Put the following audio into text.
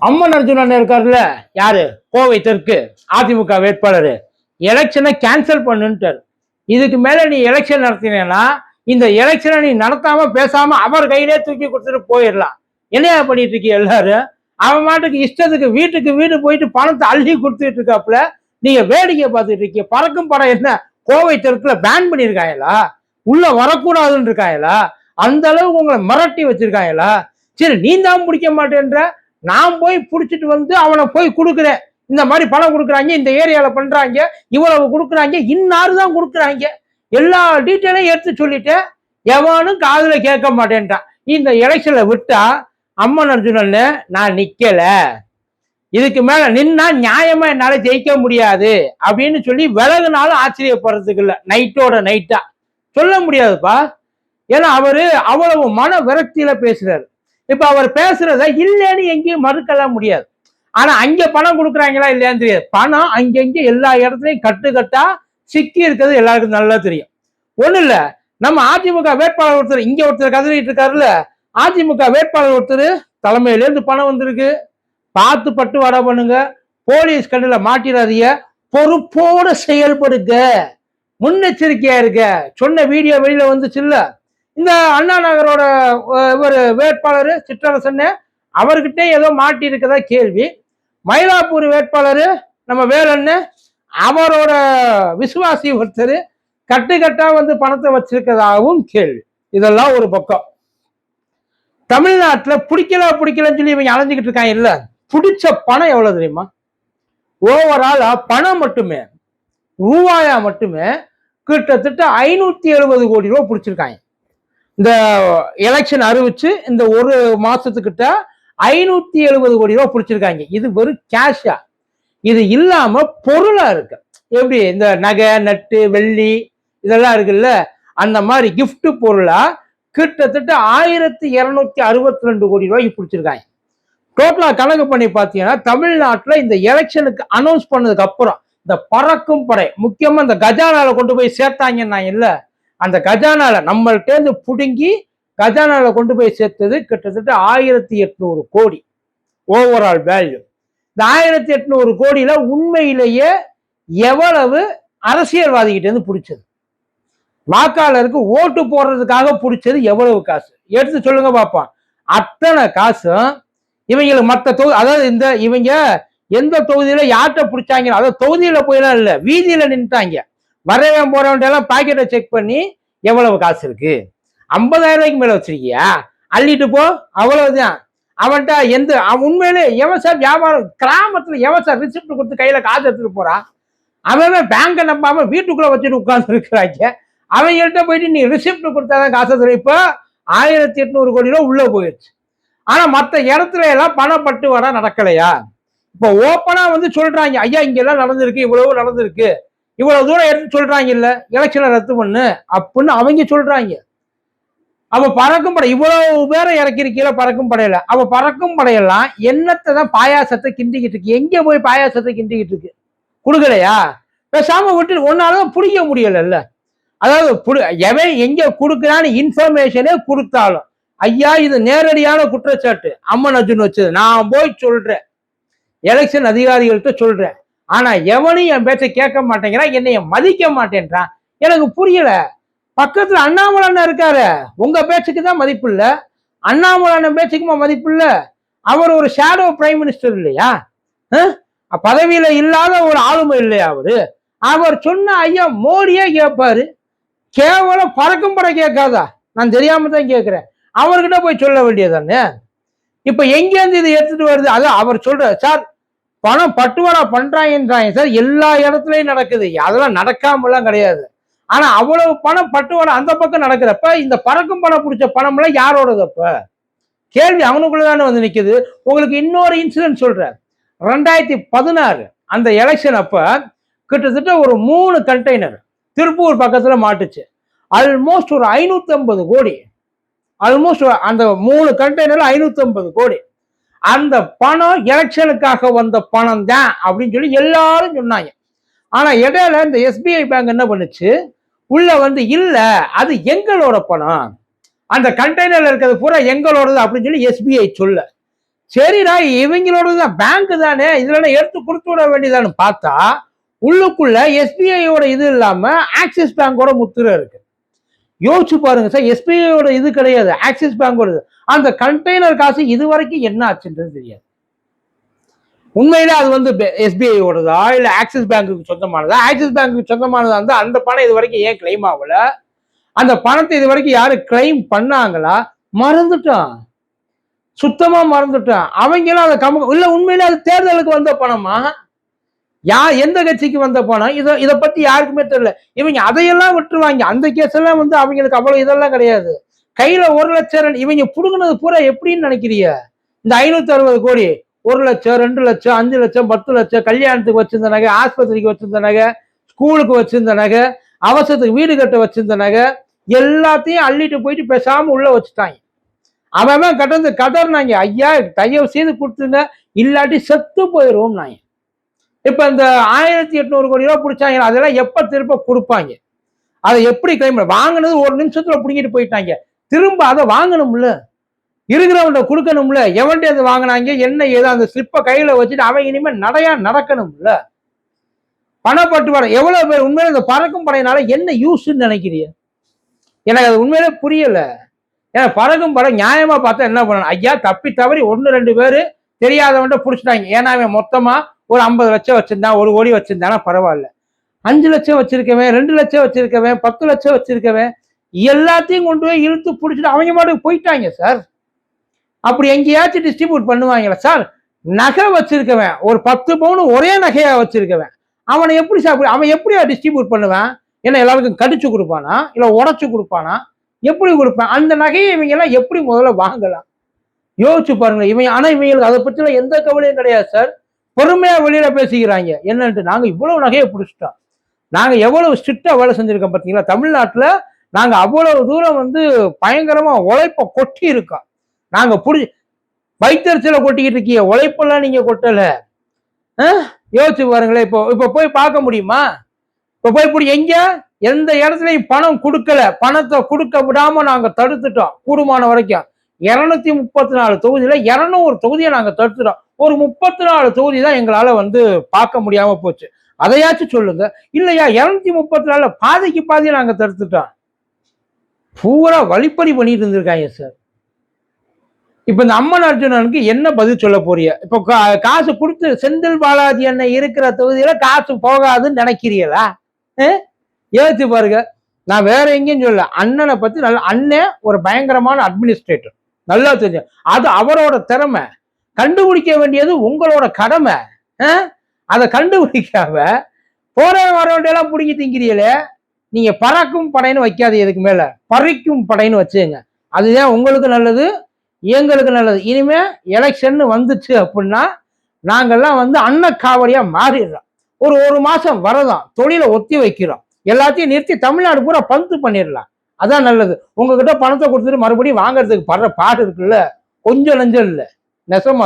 அம்மன் அர்ஜுனன் இருக்காருல்ல, யாரு? கோவை தெற்கு அதிமுக வேட்பாளர். எலெக்ஷனை கேன்சல் பண்ணுன்ட்டார். இதுக்கு மேல நீ எலெக்ஷன் நடத்தினா இந்த எலெக்ஷனை நீ நடத்தாம பேசாம அவர் கையிலே தூக்கி கொடுத்துட்டு போயிடலாம். என்னையா பண்ணிட்டு இருக்கீங்க எல்லாரும்? அவன் மாட்டுக்கு இஷ்டத்துக்கு வீட்டுக்கு வீடு போயிட்டு பணத்தை அள்ளி கொடுத்துட்டு இருக்காப்புல. நீங்க வேடிக்கை பார்த்துட்டு இருக்கீங்க. பறக்கும் படம் என்ன கோவை தெற்குல பேன் பண்ணியிருக்காங்களா? உள்ள வரக்கூடாதுன்னு இருக்காங்களா? அந்த அளவுக்கு உங்களை மிரட்டி வச்சிருக்காங்களா? சரி, நீ தான் பிடிக்க மாட்டேன்ற, நான் போய் பிடிச்சிட்டு வந்து அவனை போய் கொடுக்குறேன். இந்த மாதிரி பணம் கொடுக்குறாங்க, இந்த ஏரியால பண்றாங்க, இவ்வளவு கொடுக்குறாங்க, இன்னாரு தான் கொடுக்குறாங்க, எல்லா டீட்டெயிலையும் எடுத்து சொல்லிட்டேன். எவனும் காதுல கேட்க மாட்டேன்ட்டான். இந்த எலெக்ஷன்ல விட்டா அம்மன் அர்ஜுனன் நான் நிக்கல, இதுக்கு மேல நின்னா நியாயமா என்னால ஜெயிக்க முடியாது அப்படின்னு சொல்லி விலகுனாலும் ஆச்சரியப்படுறதுக்கு இல்ல. நைட்டோட நைட்டா சொல்ல முடியாதுப்பா. ஏன்னா அவரு அவ்வளவு மன விரக்தியில பேசுறாரு. இப்ப அவர் பேசுறத இல்லைன்னு எங்கேயும் மறுக்கலாம் முடியாது. ஆனா அங்க பணம் கொடுக்குறாங்களா இல்லையான்னு தெரியாது. பணம் அங்கங்க எல்லா இடத்துலயும் கட்டுக்கட்டா சிக்கி இருக்கிறது எல்லாருக்கும் நல்லா தெரியும். ஒண்ணு இல்ல, நம்ம அதிமுக வேட்பாளர் ஒருத்தர் இங்க ஒருத்தர் கதறிட்டு இருக்காருல்ல, அதிமுக வேட்பாளர் ஒருத்தர் தலைமையில இருந்து பணம் வந்திருக்கு, பார்த்து பட்டு வட பண்ணுங்க, போலீஸ் கண்ணுல மாட்டிடாதீங்க, பொறுப்போட செயல்படுங்க, முன்னெச்சரிக்கையா இருக்க சொன்ன வீடியோ வெளியில வந்துச்சு இல்ல. இந்த அண்ணா நகரோட ஒரு வேட்பாளர் சிற்றரசன், அவர்கிட்ட ஏதோ மாட்டி இருக்கதா கேள்வி. மயிலாப்பூர் வேட்பாளர் நம்ம வேலன்னு, அவரோட விசுவாசி ஒருத்தர் கட்டுக்கட்டா வந்து பணத்தை வச்சிருக்கதாகவும் கேள்வி. இதெல்லாம் ஒரு பக்கம். தமிழ்நாட்டுல பிடிக்கலன்னு சொல்லி இவங்க அலைஞ்சுக்கிட்டு இருக்காங்க இல்ல, பிடிச்ச பணம் எவ்வளவு தெரியுமா? ஓவராலா பணம் மட்டுமே, ரூபாயா மட்டுமே கிட்டத்தட்ட 570 கோடி ரூபாய் பிடிச்சிருக்காங்க. இந்த எலெக்ஷன் அறிவிச்சு இந்த ஒரு மாசத்துக்கிட்ட 570 கோடி ரூபாய் பிடிச்சிருக்காங்க. இது வெறும் கேஷா. இது இல்லாம பொருளா இருக்கு. எப்படி இந்த நகை நட்டு வெள்ளி இதெல்லாம் இருக்குல்ல, அந்த மாதிரி கிஃப்ட் பொருளா கிட்டத்தட்ட 1262 கோடி ரூபாய்க்கு பிடிச்சிருக்காங்க. டோட்டலா கணக்கு பண்ணி பார்த்தீங்கன்னா தமிழ்நாட்டில் இந்த எலெக்ஷனுக்கு அனௌன்ஸ் பண்ணதுக்கு அப்புறம் இந்த பறக்கும் படை, முக்கியமா இந்த கஜானால கொண்டு போய் சேர்த்தாங்கன்னா இல்ல, அந்த கஜானால நம்மள்டேந்து புடுங்கி கஜானால கொண்டு போய் சேர்த்தது கிட்டத்தட்ட 1800 கோடி ஓவரால் வேல்யூ. இந்த 1800 கோடியில உண்மையிலேயே எவ்வளவு அரசியல்வாதிகிட்ட இருந்து பிடிச்சது, வாக்காளருக்கு ஓட்டு போடுறதுக்காக பிடிச்சது எவ்வளவு காசு எடுத்து சொல்லுங்க பார்ப்போம். அத்தனை காசும் இவங்களுக்கு மற்ற தொகுதி, அதாவது இந்த இவங்க எந்த தொகுதியில யார்கிட்ட பிடிச்சாங்க, அதாவது தொகுதியில போயெல்லாம் இல்ல, வீதியில நின்ட்டாங்க. வரவன் போறவன் எல்லாம் பாக்கெட்டை செக் பண்ணி எவ்வளவு காசு இருக்கு, 50,000 ரூபாய்க்கு மேல வச்சிருக்கியா, அள்ளிட்டு போ, அவ்வளவுதான். அவன்கிட்ட எந்த உண்மையிலே எவன் சார் வியாபாரம், கிராமத்துல எவன் சார் ரிசிப்ட் கொடுத்து கையில காசு எடுத்துட்டு போறான்? அவன் பேங்கை நம்பாம வீட்டுக்குள்ள வச்சுட்டு உட்கார்ந்து இருக்கிறாங்க. அவங்கள்ட்ட போயிட்டு நீ ரிசிப்ட் கொடுத்தாதான் காசு தரும். இப்போ 1800 கோடி ரூபாய் உள்ள போயிடுச்சு. ஆனா மற்ற இடத்துல எல்லாம் பணப்பட்டுவாடா நடக்கலையா? இப்ப ஓப்பனா வந்து சொல்றாங்க, ஐயா இங்க எல்லாம் நடந்திருக்கு, இவ்வளவு நடந்திருக்கு, இவ்வளவு தூரம் எடுத்து சொல்றாங்க இல்ல, எலெக்ஷனை ரத்து பண்ணு அப்படின்னு அவங்க சொல்றாங்க. அவ பறக்கும் படை இவ்வளவு பேரை இறக்கிருக்கீல, பறக்கும் படையில அவ பறக்கும் படையெல்லாம் என்னத்தை தான் பாயாசத்தை கிண்டிக்கிட்டு இருக்கு. எங்க போய் பாயாசத்தை கிண்டிக்கிட்டு இருக்கு? கொடுக்கலையா? பேசாம விட்டு ஒன்னாலும் பிடிக்க முடியல. அதாவது எவன் எங்க கொடுக்குறான்னு இன்ஃபர்மேஷனே கொடுத்தாலும், ஐயா இது நேரடியான குற்றச்சாட்டு அம்மன் அர்ஜுன் வச்சது, நான் போய் சொல்றேன், எலெக்ஷன் அதிகாரிகள்கிட்ட சொல்றேன். ஆனா எவனும் என் பேச்சை கேட்க மாட்டேங்கிறான், என்னைய மதிக்க மாட்டேன்றான். எனக்கு புரியல. பக்கத்துல அண்ணாமலை அண்ணன் இருக்காரு, உங்க பேச்சுக்கு தான் மதிப்பு இல்ல, அண்ணாமலை அண்ணன் பேச்சுக்குமா மதிப்பு இல்ல? அவர் ஒரு ஷேடோ பிரைம் மினிஸ்டர் இல்லையா? பதவியில இல்லாத ஒரு ஆளுமை இல்லையா அவரு? அவர் சொன்ன ஐயா மோடியே கேட்பாரு, கேவலம் பறக்கும் படை கேட்காதா? நான் தெரியாம தான் கேட்கிறேன். அவர்கிட்ட போய் சொல்ல வேண்டியதானே. இப்ப எங்கேருந்து இது எடுத்துட்டு வருது? அதான் அவர் சொல்ற, சார் பணம் பட்டுவாடா பண்றாங்கன்றாங்க சார், எல்லா இடத்துலயும் நடக்குது, அதெல்லாம் நடக்காமலாம் கிடையாது. ஆனா அவ்வளவு பணம் பட்டுவாடா அந்த பக்கம் நடக்கிறப்ப இந்த பறக்கும் பணம் பிடிச்ச பணம் எல்லாம் யாரோடது? அப்ப கேள்வி அவனுக்குள்ளதானே வந்து நிக்குது. உங்களுக்கு இன்னொரு இன்சிடென்ட் சொல்றேன். 2016 அந்த எலெக்ஷன் அப்ப கிட்டத்தட்ட ஒரு 3 கண்டெய்னர் திருப்பூர் பக்கத்துல மாட்டுச்சு. ஆல்மோஸ்ட் ஒரு 550 கோடி, ஆல்மோஸ்ட் அந்த 3 கண்டெய்னர்ல 550 கோடி. அந்த பணம் எலெக்ஷனுக்காக வந்த பணம் தான் அப்படின்னு சொல்லி எல்லாரும் சொன்னாங்க. ஆனா இடையில இந்த எஸ்பிஐ பேங்க் என்ன பண்ணுச்சு, உள்ள வந்து இல்ல அது எங்களோட பணம், அந்த கண்டெய்னர்ல இருக்கிறது பூரா எங்களோடது அப்படின்னு சொல்லி எஸ்பிஐ சொல்ல. சரிடா இவங்களோடதான் பேங்க் தானே, இதுல எடுத்து கொடுத்து விட வேண்டியதான்னு பார்த்தா உள்ளுக்குள்ள எஸ்பிஐயோட இது இல்லாம ஆக்சிஸ் பேங்கோட முத்திரை இருக்கு. யோசிச்சு பாருங்க சார், எஸ்பிஐயோட இது கிடையாது, ஆக்சிஸ் பேங்கோட. அந்த கண்டெய்னர் காசு இது வரைக்கும் என்ன ஆச்சுன்றது தெரியாது. உண்மையிலே அது வந்து எஸ்பிஐயோடதா இல்ல ஆக்சிஸ் பேங்குக்கு சொந்தமானதா? ஆக்சிஸ் பேங்குக்கு சொந்தமானதா இருந்தா அந்த பணம் இது வரைக்கும் ஏன் கிளைம் ஆகல? அந்த பணத்தை இது வரைக்கும் யாரு கிளைம் பண்ணாங்களா? மறந்துட்டான், சுத்தமா மறந்துட்டான். அவங்களும் அதை இல்ல. உண்மையிலே அது தேர்தலுக்கு வந்த பணமா? எந்த கட்சிக்கு வந்த பணம்? இதை பத்தி யாருக்குமே தெரியல. இவங்க அதையெல்லாம் விட்டுருவாங்க. அந்த கேஸ் எல்லாம் வந்து அவங்களுக்கு அவ்வளவு இதெல்லாம் கிடையாது. கையில 1,00,000 இவங்க புடுங்கினது பூரா எப்படின்னு நினைக்கிறீங்க? இந்த 560 கோடி 1,00,000, 2,00,000, 5,00,000, 10,00,000, கல்யாணத்துக்கு வச்சிருந்த நகை, ஆஸ்பத்திரிக்கு வச்சிருந்த நகை, ஸ்கூலுக்கு வச்சிருந்த நகை, அவசரத்துக்கு வீடு கட்ட வச்சிருந்த நகை, எல்லாத்தையும் அள்ளிட்டு போயிட்டு பேசாம உள்ள வச்சுட்டாங்க. அவன் கதர்னாங்க, ஐயா தயவு செய்து கொடுத்துங்க, இல்லாட்டி செத்து போயிரும் நாங்க. இப்ப இந்த 1,800 கோடி ரூபாய் பிடிச்சாங்க, அதெல்லாம் எப்ப திரும்ப கொடுப்பாங்க? அதை எப்படி கிளைம் வாங்கினது ஒரு நிமிஷத்துல பிடிங்கிட்டு போயிட்டாங்க. திரும்ப அதை வாங்கணும்ல, இருக்கிறவன்ட கொடுக்கணும்ல. எவன்டே அதை வாங்கினாங்க என்ன ஏதோ அந்த ஸ்லிப்பை கையில வச்சுட்டு அவன் இனிமேல் நடையா நடக்கணும்ல. பணப்பட்டுவாடை எவ்வளவு பேர் உண்மையில இந்த பறக்கும் படையினால என்ன யூஸ்ன்னு நினைக்கிறீங்க? எனக்கு அது உண்மையிலே புரியல. ஏன்னா பறக்கும் படை நியாயமா பார்த்தா என்ன பண்ணணும்? ஐயா தப்பி தவறி 1-2 பேரு தெரியாதவன்ட்ட பிடிச்சிட்டாங்க. ஏன்னா அவன் மொத்தமா ஒரு 50 லட்சம் வச்சிருந்தான், 1 கோடி வச்சிருந்தானா பரவாயில்ல. 5 லட்சம் வச்சிருக்கவன், 2 லட்சம் வச்சிருக்கவன், 10 லட்சம் வச்சிருக்கவன் எல்லாத்தையும் கொண்டு போய் இழுத்து பிடிச்சிட்டு அவங்க மாட்டுக்கு போயிட்டாங்க சார். அப்படி எங்கேயாச்சும் டிஸ்ட்ரிபியூட் பண்ணுவாங்களா சார்? நகை வச்சிருக்கவன் ஒரு 10 பவுன் ஒரே நகையா வச்சிருக்கவன் அவனை எப்படி சார் அவன் எப்படியா டிஸ்ட்ரிபியூட் பண்ணுவான்? ஏன்னா எல்லாருக்கும் கடிச்சு கொடுப்பானா இல்ல உடச்சு கொடுப்பானா? எப்படி கொடுப்பான்? அந்த நகையை இவங்க எல்லாம் எப்படி முதல்ல வாங்கலாம்? யோசிச்சு பாருங்க. ஆனா இவங்களுக்கு அதை பற்றின எந்த கவலையும் கிடையாது சார். பொறுமையா வெளியில பேசிக்கிறாங்க. என்னன்ட்டு நாங்க இவ்வளவு நகையை பிடிச்சிட்டோம், நாங்க எவ்வளவு ஸ்ட்ரிக்டா வேலை செஞ்சிருக்கோம் பார்த்தீங்களா? தமிழ்நாட்டுல நாங்க அவ்வளவு தூரம் வந்து பயங்கரமா உழைப்ப கொட்டி இருக்கோம். நாங்க வைத்தறிச்சல கொட்டிக்கிட்டு இருக்கீங்க, உழைப்பெல்லாம் நீங்க கொட்டல. யோசிச்சு பாருங்களேன். இப்போ போய் பார்க்க முடியுமா? இப்ப போய் எங்க எந்த இடத்துலயும் பணம் கொடுக்கல, பணத்தை கொடுக்க விடாம நாங்க தடுத்துட்டோம். கூடுமான வரைக்கும் 234 தொகுதியில 200 தொகுதியை நாங்க தடுத்துட்டோம். ஒரு 34 தொகுதி தான் எங்களால வந்து பார்க்க முடியாம போச்சு. அதையாச்சும் சொல்லுங்க. இல்லையா 234 பாதிக்கு பாதியை நாங்க தடுத்துட்டோம். பூரா வழிப்பறி பண்ணிட்டு இருந்திருக்காங்க சார். இப்ப இந்த அம்மன் அர்ஜுனனுக்கு என்ன பதில் சொல்ல போறீங்க? இப்ப காசு கொடுத்து செந்தில் பாலாஜி அண்ணன் இருக்கிற தொகுதியில காசு போகாதுன்னு நினைக்கிறீங்களா? யோசிச்சு பாருங்க. நான் வேற எங்கேயும் சொல்ல, அண்ணனை பத்தி நல்ல அண்ணன் ஒரு பயங்கரமான அட்மினிஸ்ட்ரேட்டர், நல்லா தெரியும். அது அவரோட திறமை. கண்டுபிடிக்க வேண்டியது உங்களோட கடமை. அதை கண்டுபிடிக்காம போற வர வேண்டியெல்லாம் பிடிக்கி திங்கிறீங்களே. நீங்க பறக்கும் படைன்னு வைக்காது, எதுக்கு மேல பறிக்கும் படைன்னு வச்சுங்க. அதுதான் உங்களுக்கு நல்லது, எங்களுக்கு நல்லது. இனிமே எலெக்ஷன் வந்துச்சு அப்படின்னா நாங்கெல்லாம் வந்து அன்னக்காவடியா மாறிடுறோம். ஒரு மாசம் வரதான் தொழிலை ஒத்தி வைக்கிறோம், எல்லாத்தையும் நிறுத்தி தமிழ்நாடு பூரா பந்து பண்ணிடலாம். அதான் நல்லது. உங்ககிட்ட பணத்தை கொடுத்துட்டு மறுபடியும் வாங்கறதுக்கு படுற பாடு இருக்குல்ல, கொஞ்சம் நஞ்சம் இல்லை, நெசமா.